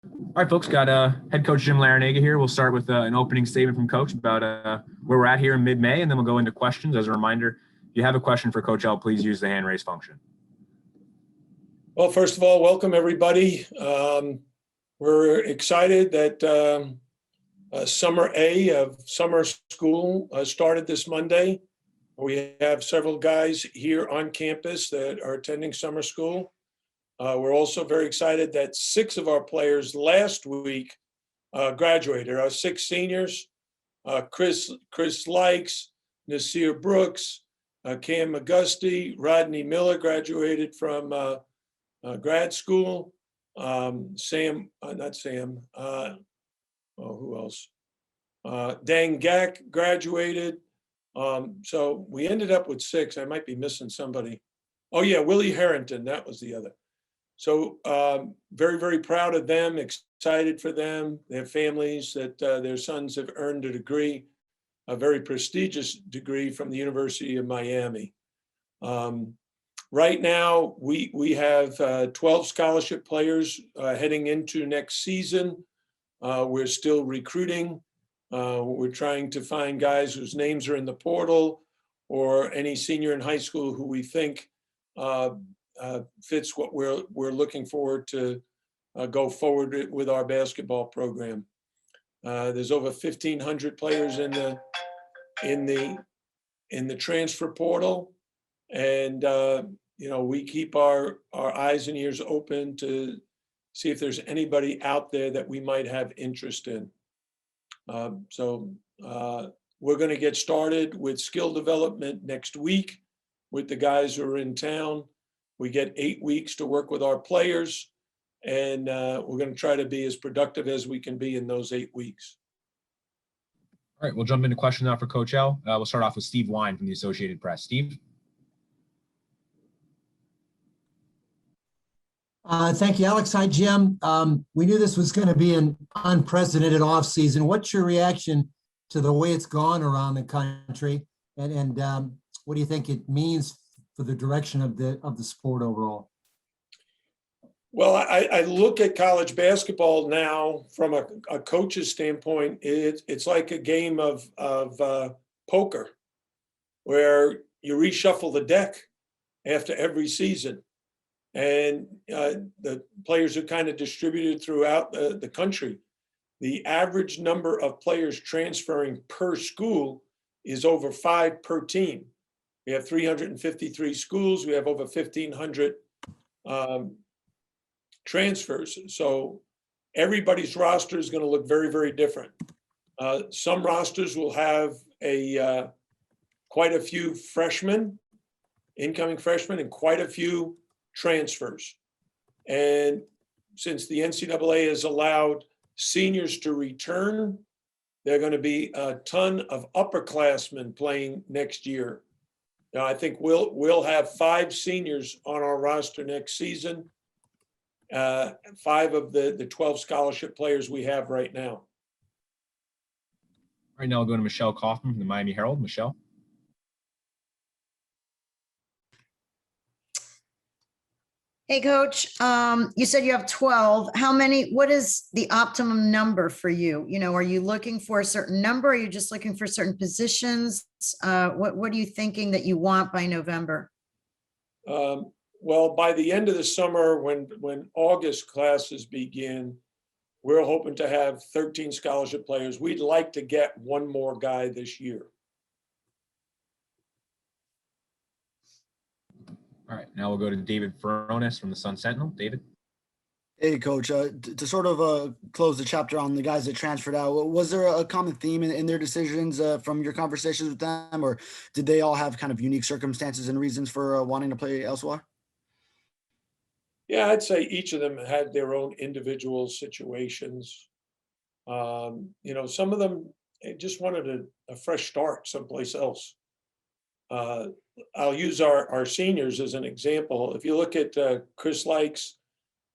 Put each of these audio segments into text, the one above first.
All right, folks, got head coach Jim Larrañaga here. We'll start with an opening statement from Coach about where we're at here in mid-May, and then we'll go into questions. As a reminder, if you have a question for Coach L, please use the hand raise function. Well, first of all, welcome everybody. We're excited that Summer A of summer school started this Monday. We have several guys here on campus that are attending summer school. We're also very excited that 6 of our players last week graduated. Our 6 seniors, Chris Likes, Nasir Brooks, Cam McGusty, Rodney Miller graduated from grad school. Who else? Dang Gak graduated. So we ended up with 6. I might be missing somebody. Oh yeah, Willie Harrington, that was the other. So very, very proud of them, excited for them, their families, that their sons have earned a degree, a very prestigious degree from the University of Miami. Right now, we have 12 scholarship players heading into next season. We're still recruiting. We're trying to find guys whose names are in the portal or any senior in high school who we think fits what we're looking forward to go forward with our basketball program. There's over 1,500 players in the transfer portal, and we keep our eyes and ears open to see if there's anybody out there that we might have interest in. So we're going to get started with skill development next week with the guys who are in town. We get 8 weeks to work with our players, and we're going to try to be as productive as we can be in those 8 weeks. All right, we'll jump into questions now for Coach L. We'll start off with Steve Wine from the Associated Press. Steve? Thank you, Alex. Hi, Jim. We knew this was going to be an unprecedented offseason. What's your reaction to the way it's gone around the country, and what do you think it means for the direction of the sport overall? Well, I look at college basketball now from a coach's standpoint. It's like a game of poker, where you reshuffle the deck after every season, and the players are kind of distributed throughout the country. The average number of players transferring per school is over 5 per team. We have 353 schools. We have over 1,500 transfers. So everybody's roster is going to look very, very different. Some rosters will have quite a few freshmen, incoming freshmen, and quite a few transfers. And since the NCAA has allowed seniors to return, there are going to be a ton of upperclassmen playing next year. Now, I think we'll have 5 seniors on our roster next season, 5 of the 12 scholarship players we have right now. All right, now we'll go to Michelle Kaufman from the Miami Herald. Michelle? Hey, Coach, you said you have 12. What is the optimum number for you? Are you looking for a certain number? Are you just looking for certain positions? What are you thinking that you want by November? Well, by the end of the summer, when August classes begin, we're hoping to have 13 scholarship players. We'd like to get 1 more guy this year. All right, now we'll go to David Furones from the Sun Sentinel. David? Hey, Coach. To sort of close the chapter on the guys that transferred out, was there a common theme in their decisions from your conversations with them, or did they all have kind of unique circumstances and reasons for wanting to play elsewhere? Yeah, I'd say each of them had their own individual situations. Some of them just wanted a fresh start someplace else. I'll use our seniors as an example. If you look at Chris Likes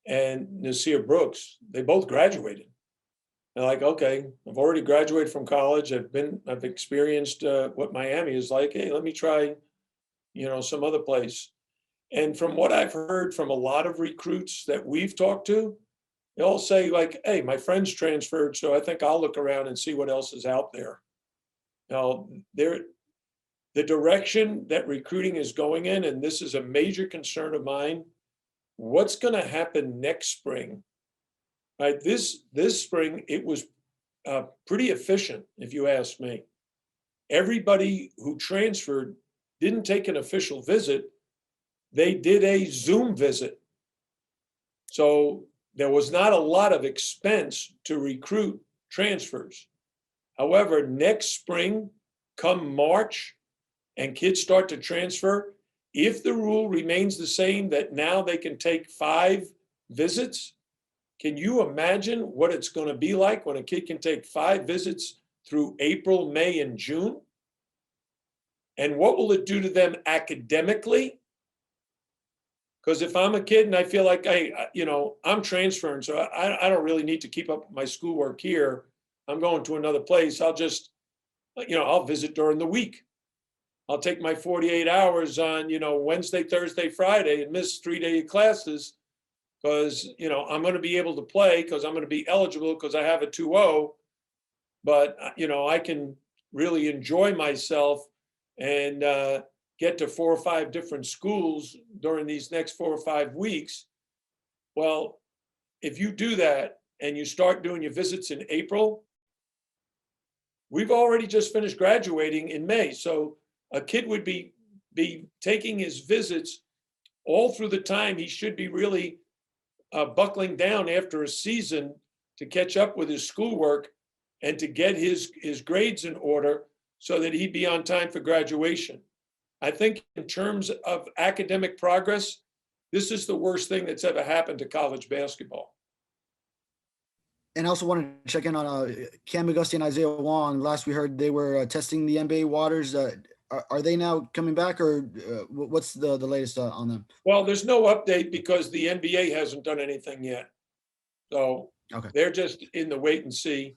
and Nasir Brooks, they both graduated. They're like, okay, I've already graduated from college. I've experienced what Miami is like. Hey, let me try, some other place. And from what I've heard from a lot of recruits that we've talked to, they all say like, hey, my friend's transferred, so I think I'll look around and see what else is out there. Now, the direction that recruiting is going in, and this is a major concern of mine, what's going to happen next spring? Right, this spring, it was pretty efficient, if you ask me. Everybody who transferred didn't take an official visit. They did a Zoom visit. So there was not a lot of expense to recruit transfers. However, next spring, come March, and kids start to transfer, if the rule remains the same that now they can take 5 visits, can you imagine what it's going to be like when a kid can take 5 visits through April, May, and June? And what will it do to them academically? Because if I'm a kid and I feel like I'm transferring, so I don't really need to keep up my schoolwork here. I'm going to another place. I'll just, I'll visit during the week. I'll take my 48 hours on, Wednesday, Thursday, Friday, and miss 3-day classes because, I'm going to be able to play because I'm going to be eligible because I have a 2.0. But, I can really enjoy myself and get to 4 or 5 different schools during these next 4 or 5 weeks. Well, if you do that and you start doing your visits in April, we've already just finished graduating in May. So a kid would be taking his visits all through the time he should be really buckling down after a season to catch up with his schoolwork and to get his grades in order so that he'd be on time for graduation. I think in terms of academic progress, this is the worst thing that's ever happened to college basketball. And I also wanted to check in on Cam Agusti and Isaiah Wong. Last we heard they were testing the NBA waters. Are they now coming back, or what's the latest on them? Well, there's no update because the NBA hasn't done anything yet. So okay. They're just in the wait and see,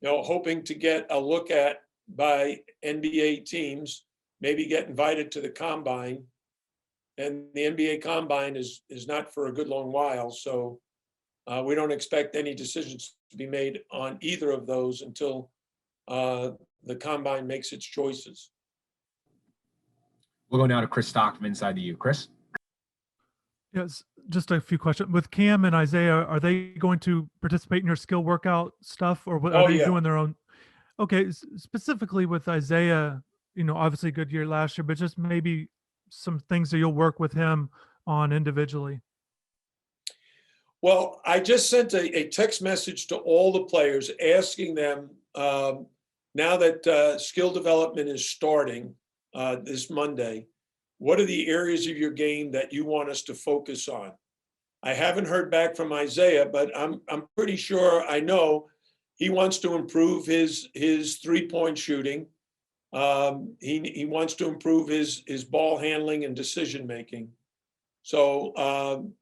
hoping to get a look at by NBA teams, maybe get invited to the combine. And the NBA combine is not for a good long while. So we don't expect any decisions to be made on either of those until the combine makes its choices. We'll go now to Chris Stockton inside the U. Chris? Yes, just a few questions. With Cam and Isaiah, are they going to participate in your skill workout stuff, or are they doing their own? Okay, specifically with Isaiah, obviously good year last year, but just maybe some things that you'll work with him on individually. Well, I just sent a text message to all the players asking them, now that skill development is starting this Monday, what are the areas of your game that you want us to focus on? I haven't heard back from Isaiah, but I'm pretty sure I know he wants to improve his 3-point shooting. He wants to improve his ball handling and decision making. So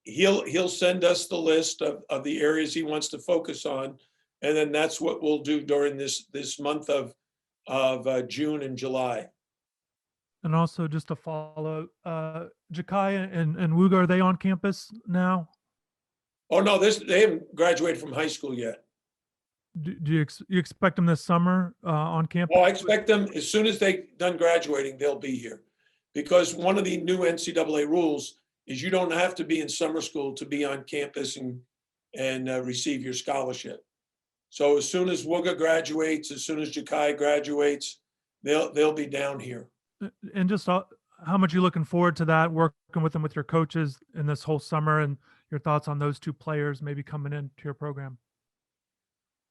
he'll send us the list of the areas he wants to focus on, and then that's what we'll do during this month of June and July. And also just to follow, Jakai and Wuga, are they on campus now? Oh no, they haven't graduated from high school yet. Do you expect them this summer on campus? Well, I expect them as soon as they're done graduating, they'll be here, because one of the new NCAA rules is you don't have to be in summer school to be on campus and receive your scholarship. So as soon as Wuga graduates, as soon as Jakai graduates, they'll be down here. And just how much you looking forward to that, working with them, with your coaches in this whole summer, and your thoughts on those 2 players maybe coming into your program?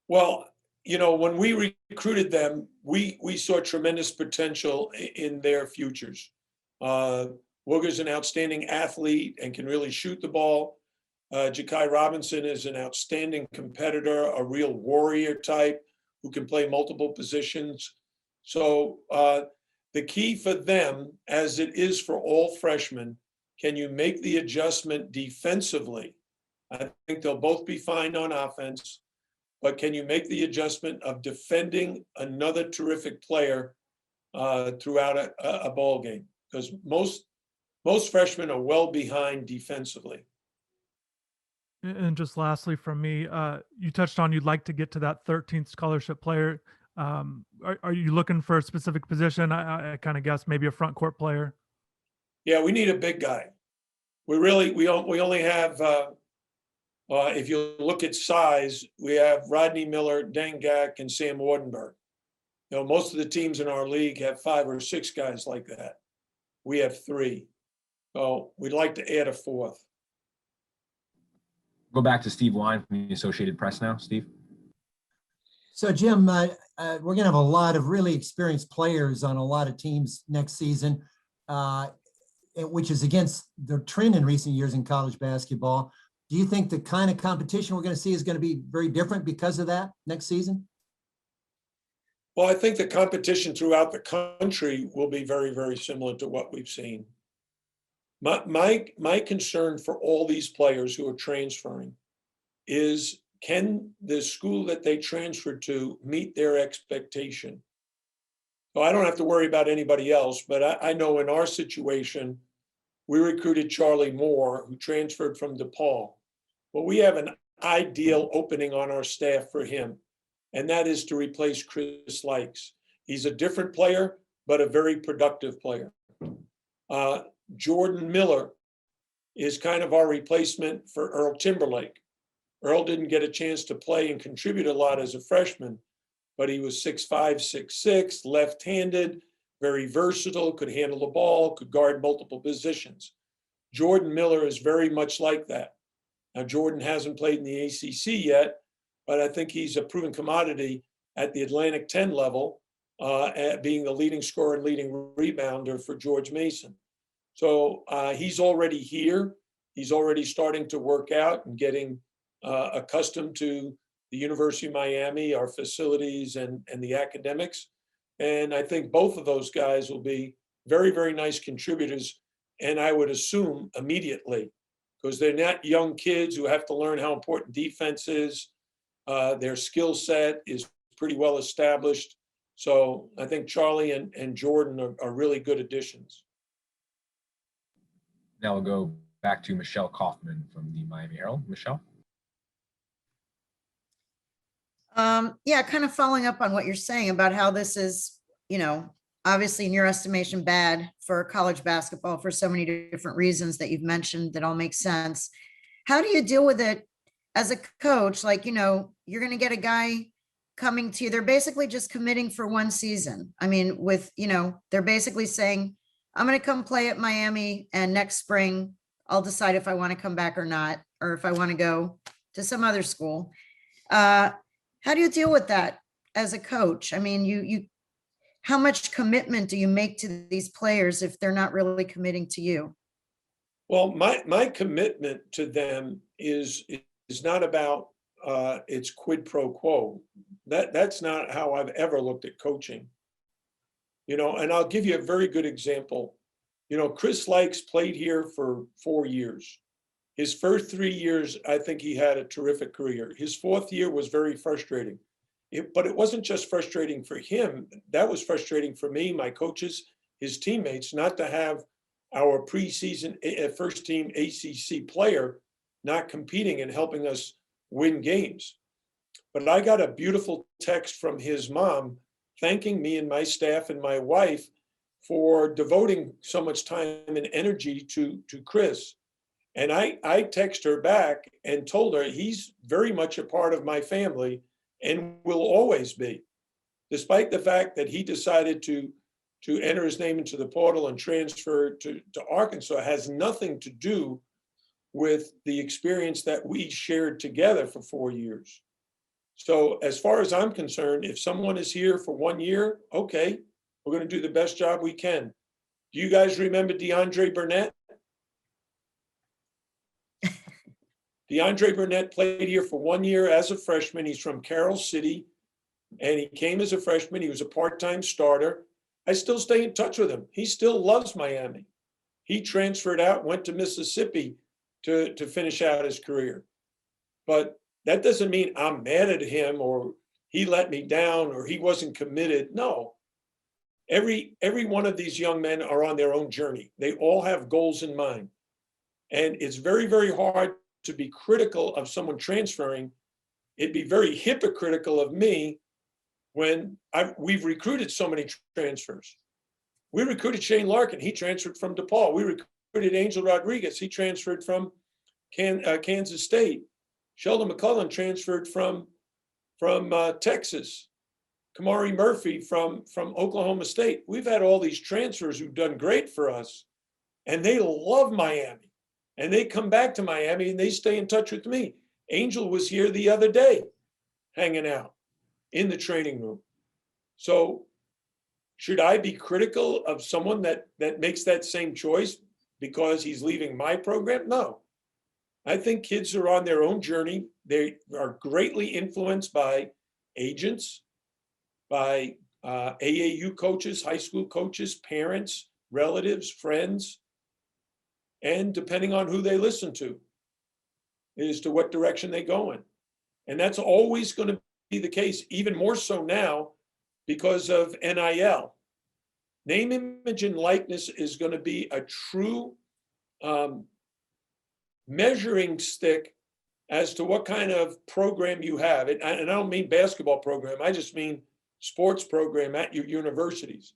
Well, when we recruited them, we saw tremendous potential in their futures. Wooger's an outstanding athlete and can really shoot the ball. Jakai Robinson is an outstanding competitor, a real warrior type who can play multiple positions. So the key for them, as it is for all freshmen, can you make the adjustment defensively? I think they'll both be fine on offense, but can you make the adjustment of defending another terrific player throughout a ball game? Because most freshmen are well behind defensively. And just lastly from me, you touched on you'd like to get to that 13th scholarship player. Are you looking for a specific position? I kind of guess maybe a front court player. Yeah, we need a big guy. We only have, if you look at size, we have Rodney Miller, Dengak, and Sam Wardenberg. You know, most of the teams in our league have 5 or 6 guys like that. We have 3. So we'd like to add a 4th. Go back to Steve Wine from the Associated Press now. Steve. So Jim, we're going to have a lot of really experienced players on a lot of teams next season, which is against the trend in recent years in college basketball. Do you think the kind of competition we're going to see is going to be very different because of that next season? Well, I think the competition throughout the country will be very, very similar to what we've seen. My concern for all these players who are transferring is, can the school that they transferred to meet their expectation? So I don't have to worry about anybody else, but I know in our situation, we recruited Charlie Moore, who transferred from DePaul. Well, we have an ideal opening on our staff for him, and that is to replace Chris Likes. He's a different player, but a very productive player. Jordan Miller is kind of our replacement for Earl Timberlake. Earl didn't get a chance to play and contribute a lot as a freshman, but he was 6'5", 6'6", left-handed, very versatile, could handle the ball, could guard multiple positions. Jordan Miller is very much like that. Now, Jordan hasn't played in the ACC yet, but I think he's a proven commodity at the Atlantic 10 level, at being the leading scorer and leading rebounder for George Mason. So he's already here. He's already starting to work out and getting accustomed to the University of Miami, our facilities, and the academics. And I think both of those guys will be very, very nice contributors. And I would assume immediately, because they're not young kids who have to learn how important defense is. Their skill set is pretty well established. So I think Charlie and Jordan are really good additions. Now we'll go back to Michelle Kaufman from the Miami Herald. Michelle. Yeah, kind of following up on what you're saying about how this is, obviously in your estimation, bad for college basketball for so many different reasons that you've mentioned that all make sense. How do you deal with it as a coach? Like, you're going to get a guy coming to you. They're basically just committing for one season. I mean, they're basically saying, I'm going to come play at Miami, and next spring, I'll decide if I want to come back or not, or if I want to go to some other school. How do you deal with that as a coach? I mean, how much commitment do you make to these players if they're not really committing to you? Well, my commitment to them is not about it's quid pro quo. That's not how I've ever looked at coaching. And I'll give you a very good example. Chris Likes played here for 4 years. His first 3 years, I think he had a terrific career. His 4th year was very frustrating. But it wasn't just frustrating for him. That was frustrating for me, my coaches, his teammates, not to have our preseason first team ACC player not competing and helping us win games. But I got a beautiful text from his mom thanking me and my staff and my wife for devoting so much time and energy to Chris. And I text her back and told her he's very much a part of my family and will always be, despite the fact that he decided to enter his name into the portal and transfer to Arkansas. It has nothing to do with the experience that we shared together for 4 years. So as far as I'm concerned, if someone is here for 1 year, okay, we're going to do the best job we can. Do you guys remember Deandre Burnett? Deandre Burnett played here for 1 year as a freshman. He's from Carroll City, and he came as a freshman. He was a part-time starter. I still stay in touch with him. He still loves Miami. He transferred out, went to Mississippi to finish out his career. But that doesn't mean I'm mad at him or he let me down or he wasn't committed. No. Every one of these young men are on their own journey. They all have goals in mind. And it's very, very hard to be critical of someone transferring, it'd be very hypocritical of me when we've recruited so many transfers. We recruited Shane Larkin. He transferred from DePaul. We recruited Angel Rodriguez. He transferred from Kansas State. Sheldon McCullough transferred from Texas. Kamari Murphy from Oklahoma State. We've had all these transfers who've done great for us, and they love Miami. And they come back to Miami and they stay in touch with me. Angel was here the other day hanging out in the training room. So should I be critical of someone that makes that same choice because he's leaving my program? No. I think kids are on their own journey. They are greatly influenced by agents, by AAU coaches, high school coaches, parents, relatives, friends, and depending on who they listen to as to what direction they go in. And that's always going to be the case, even more so now because of NIL. Name, image, and likeness is going to be a true measuring stick as to what kind of program you have. And I don't mean basketball program, I just mean sports program at your universities.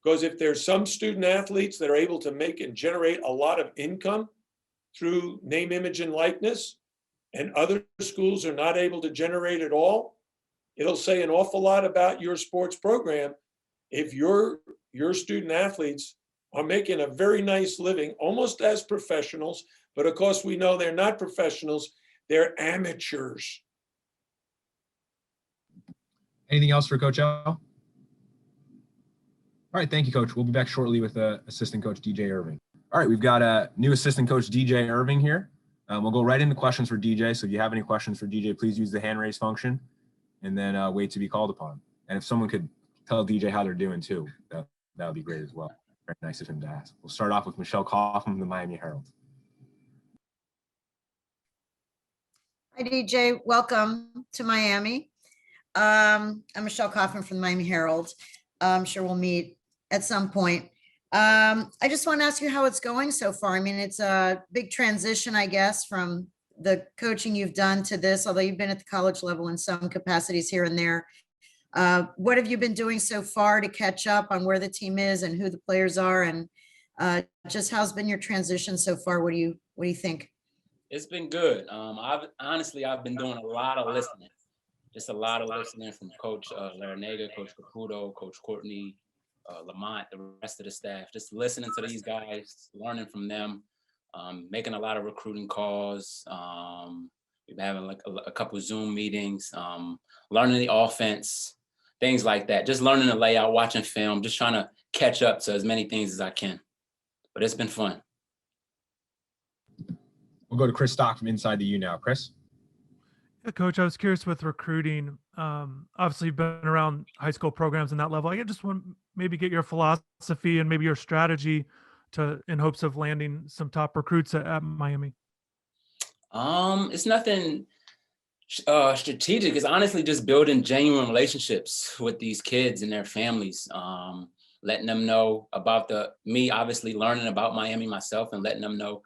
Because if there's some student athletes that are able to make and generate a lot of income through name, image, and likeness, and other schools are not able to generate at all, it'll say an awful lot about your sports program if your student athletes are making a very nice living, almost as professionals, but of course we know they're not professionals, they're amateurs. Anything else for Coach L? All right, thank you, Coach. We'll be back shortly with Assistant Coach DJ Irving. All right, we've got a new Assistant Coach DJ Irving here. We'll go right into questions for DJ. So if you have any questions for DJ, please use the hand raise function and then wait to be called upon. And if someone could tell DJ how they're doing too, that would be great as well. Very nice of him to ask. We'll start off with Michelle Kaufman from the Miami Herald. Hi, DJ. Welcome to Miami. I'm Michelle Kaufman from the Miami Herald. I'm sure we'll meet at some point. I just want to ask you how it's going so far. I mean, it's a big transition, I guess, from the coaching you've done to this, although you've been at the college level in some capacities here and there. What have you been doing so far to catch up on where the team is and who the players are? And just how's been your transition so far? What do you think? It's been good. I've been doing a lot of listening. Just a lot of listening from Coach Larrañaga, Coach Caputo, Coach Courtney, Lamont, the rest of the staff. Just listening to these guys, learning from them, making a lot of recruiting calls. We've been having like a couple of Zoom meetings, learning the offense, things like that. Just learning the layout, watching film, just trying to catch up to as many things as I can. But it's been fun. We'll go to Chris Stock from Inside the U now. Chris? Yeah, Coach, I was curious with recruiting. Obviously, you've been around high school programs in that level. I just want to maybe get your philosophy and maybe your strategy in hopes of landing some top recruits at Miami. It's nothing strategic. It's honestly just building genuine relationships with these kids and their families. Letting them know about me obviously learning about Miami myself and letting them know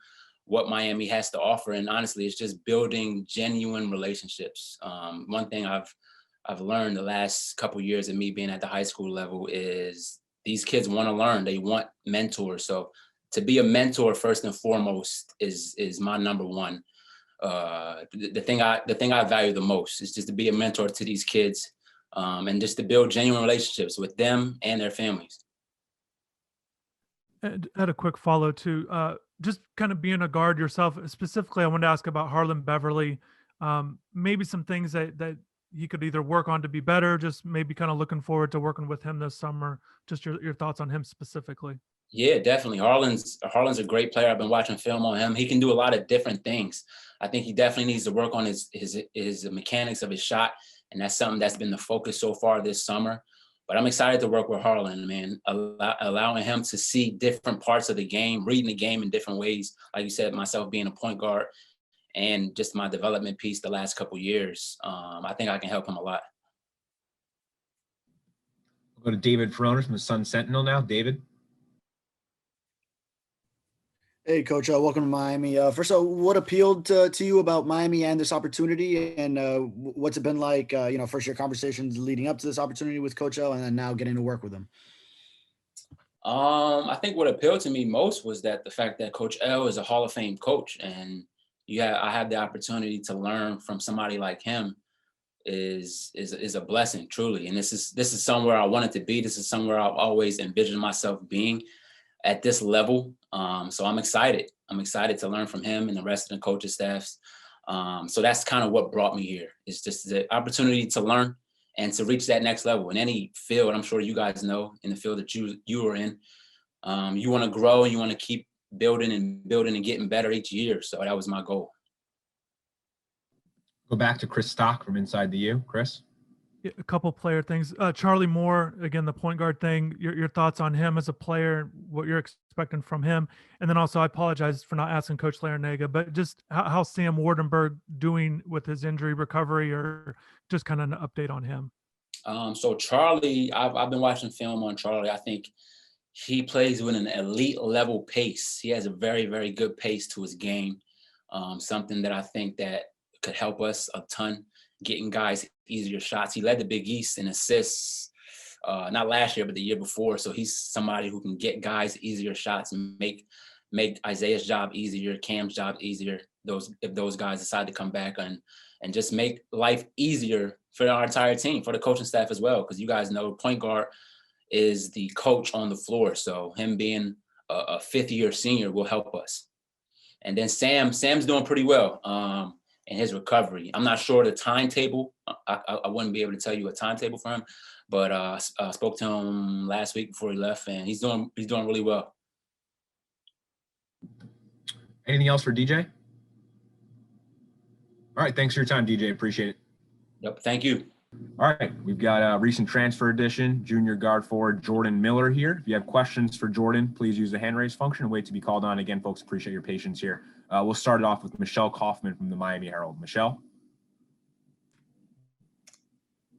what Miami has to offer. And honestly, it's just building genuine relationships. One thing I've learned the last couple of years of me being at the high school level is these kids want to learn. They want mentors. So to be a mentor first and foremost is my number one. The thing I value the most is just to be a mentor to these kids and just to build genuine relationships with them and their families. And had a quick follow too. Just kind of being a guard yourself, specifically, I wanted to ask about Harlan Beverly. Maybe some things that he could either work on to be better, just maybe kind of looking forward to working with him this summer. Just your thoughts on him specifically. Yeah, definitely. Harlan's a great player. I've been watching film on him. He can do a lot of different things. I think he definitely needs to work on his mechanics of his shot. And that's something that's been the focus so far this summer. But I'm excited to work with Harlan, man, allowing him to see different parts of the game, reading the game in different ways. Like you said, myself being a point guard and just my development piece the last couple of years. I think I can help him a lot. We'll go to David Ferronis from the Sun Sentinel now. David? Hey, Coach. Welcome to Miami. First, what appealed to you about Miami and this opportunity, and what's it been like? First your conversations leading up to this opportunity with Coach L, and then now getting to work with him. I think what appealed to me most was that the fact that Coach L is a Hall of Fame coach, and I had the opportunity to learn from somebody like him is a blessing, truly. And this is somewhere I wanted to be. This is somewhere I've always envisioned myself being at this level. So I'm excited. I'm excited to learn from him and the rest of the coaching staffs. So that's kind of what brought me here. It's just the opportunity to learn and to reach that next level in any field. I'm sure you guys know, in the field that you are in, you want to grow and you want to keep building and getting better each year. So that was my goal. Go back to Chris Stock from Inside the U. Chris? Yeah, a couple player things. Charlie Moore, again, the point guard thing, your thoughts on him as a player, what you're expecting from him. And then also, I apologize for not asking Coach Larrañaga, but just how Sam Wardenberg doing with his injury recovery, or just kind of an update on him. So Charlie, I've been watching film on Charlie. I think he plays with an elite level pace. He has a very, very good pace to his game. Something that I think that could help us a ton, getting guys easier shots. He led the Big East in assists, not last year, but the year before. So he's somebody who can get guys easier shots and make Isaiah's job easier, Cam's job easier, if those guys decide to come back, and just make life easier for our entire team, for the coaching staff as well. Because you guys know point guard is the coach on the floor. So him being a fifth-year senior will help us. And then Sam's doing pretty well in his recovery. I'm not sure the timetable. I wouldn't be able to tell you a timetable for him, but I spoke to him last week before he left, and he's doing really well. Anything else for DJ? All right, thanks for your time, DJ. Appreciate it. Yep, thank you. All right, we've got a recent transfer addition, junior guard forward Jordan Miller here. If you have questions for Jordan, please use the hand raise function and wait to be called on. Again, folks, appreciate your patience here. We'll start it off with Michelle Kaufman from the Miami Herald. Michelle?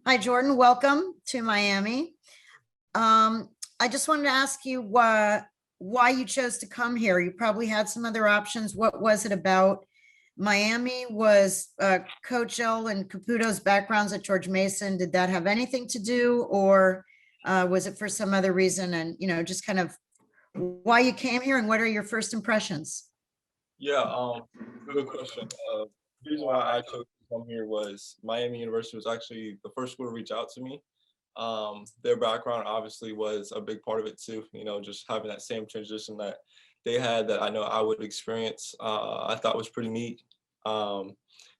Hi, Jordan. Welcome to Miami. I just wanted to ask you why you chose to come here. You probably had some other options. What was it about Miami? Was Coach L and Caputo's backgrounds at George Mason, did that have anything to do, or was it for some other reason? And, just kind of why you came here and what are your first impressions? Yeah, good question. The reason why I chose to come here was Miami University was actually the first school to reach out to me. Their background obviously was a big part of it too, just having that same transition that they had that I know I would experience, I thought was pretty neat. When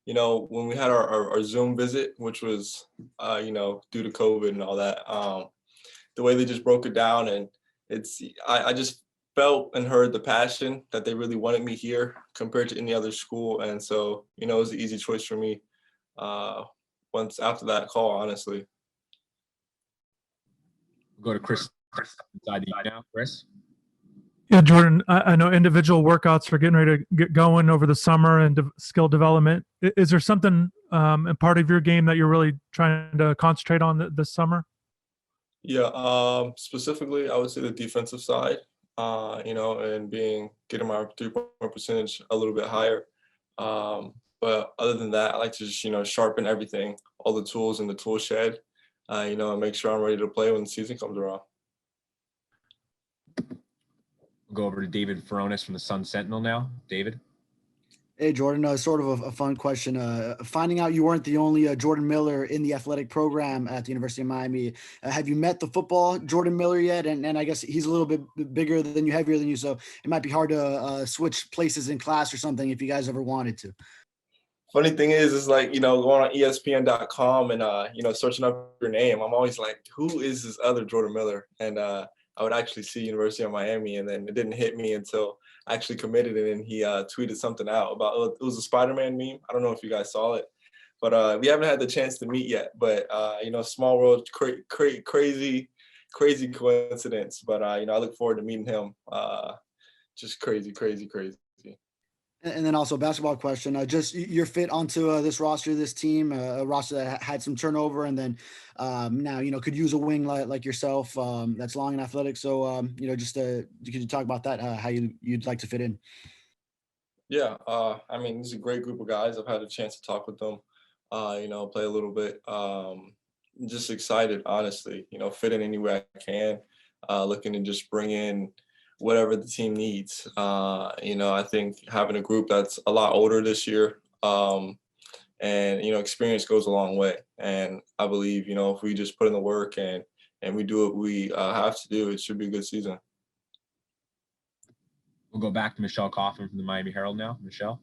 we had our Zoom visit, which was, due to COVID and all that, the way they just broke it down, and I just felt and heard the passion that they really wanted me here compared to any other school. And so, it was an easy choice for me once after that call, honestly. We'll go to Chris inside the now. Chris? Yeah, Jordan, I know individual workouts are getting ready to get going over the summer and skill development. Is there something in part of your game that you're really trying to concentrate on this summer? Yeah, specifically, I would say the defensive side, and getting my 3-point percentage a little bit higher. But other than that, I like to just, sharpen everything, all the tools in the tool shed, and make sure I'm ready to play when the season comes around. We'll go over to David Furones from the Sun Sentinel now. David? Hey, Jordan, sort of a fun question. Finding out you weren't the only Jordan Miller in the athletic program at the University of Miami, have you met the football Jordan Miller yet? And I guess he's a little bit bigger than you, heavier than you, so it might be hard to switch places in class or something if you guys ever wanted to. Funny thing is like, going on ESPN.com and, searching up your name, I'm always like, who is this other Jordan Miller? And I would actually see University of Miami, and then it didn't hit me until I actually committed it, and he tweeted something out about, it was a Spider-Man meme. I don't know if you guys saw it, but we haven't had the chance to meet yet. But, small world, crazy coincidence. But, I look forward to meeting him. Just crazy. And then also a basketball question, just your fit onto this roster, this team, a roster that had some turnover, and then now, could use a wing like yourself that's long and athletic. So, just could you talk about that, how you'd like to fit in? Yeah, I mean, this is a great group of guys. I've had a chance to talk with them, play a little bit. Just excited, honestly, fit in any way I can, looking to just bring in whatever the team needs. I think having a group that's a lot older this year, and experience goes a long way. And I believe, if we just put in the work and we do what we have to do, it should be a good season. We'll go back to Michelle Kaufman from the Miami Herald now. Michelle.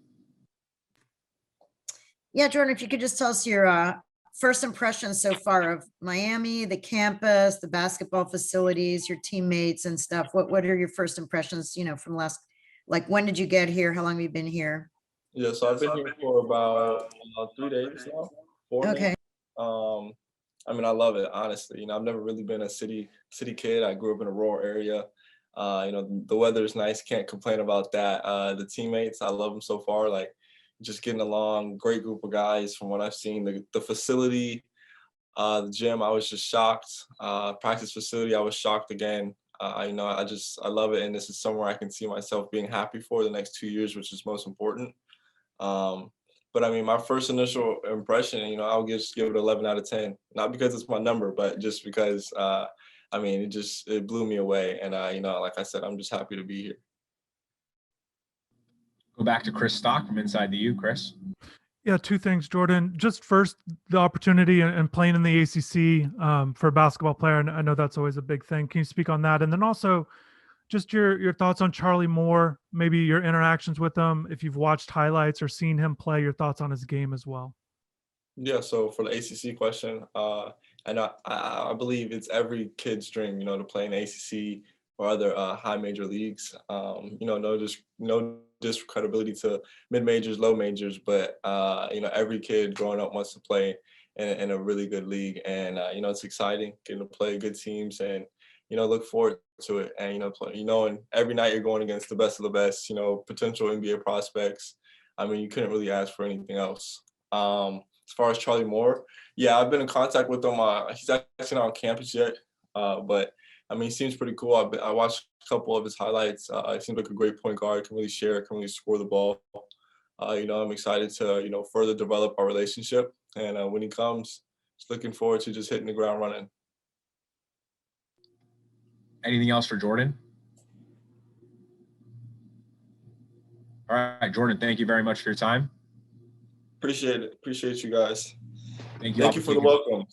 Yeah, Jordan, if you could just tell us your first impressions so far of Miami, the campus, the basketball facilities, your teammates and stuff. What are your first impressions, from last, like, when did you get here? How long have you been here? Yeah, so I've been here for about 3 days now, 4 days. Okay. I mean, I love it, honestly. I've never really been a city kid. I grew up in a rural area. The weather is nice. Can't complain about that. The teammates, I love them so far. Like, just getting along, great group of guys from what I've seen. The facility, the gym, I was just shocked. Practice facility, I was shocked again. I love it. And this is somewhere I can see myself being happy for the next 2 years, which is most important. But I mean, my first initial impression, I'll just give it 11 out of 10, not because it's my number, but just because, it blew me away. And, like I said, I'm just happy to be here. Go back to Chris Stock from Inside the U. Chris. Yeah, two things, Jordan. Just first, the opportunity and playing in the ACC for a basketball player. And I know that's always a big thing. Can you speak on that? And then also just your thoughts on Charlie Moore, maybe your interactions with him, if you've watched highlights or seen him play, your thoughts on his game as well. Yeah, so for the ACC question, and I believe it's every kid's dream, to play in ACC or other high major leagues. No discredibility to mid majors, low majors, but every kid growing up wants to play in a really good league, and it's exciting getting to play good teams and look forward to it. And and every night you're going against the best of the best, potential NBA prospects. I mean, you couldn't really ask for anything else. As far as Charlie Moore, yeah, I've been in contact with him. He's actually not on campus yet, but I mean, he seems pretty cool. I watched a couple of his highlights. He seems like a great point guard, can really share, can really score the ball. I'm excited to, further develop our relationship. And when he comes, just looking forward to just hitting the ground running. Anything else for Jordan? All right, Jordan, thank you very much for your time. Appreciate it. Appreciate you guys. Thank you. Thank you for the welcome.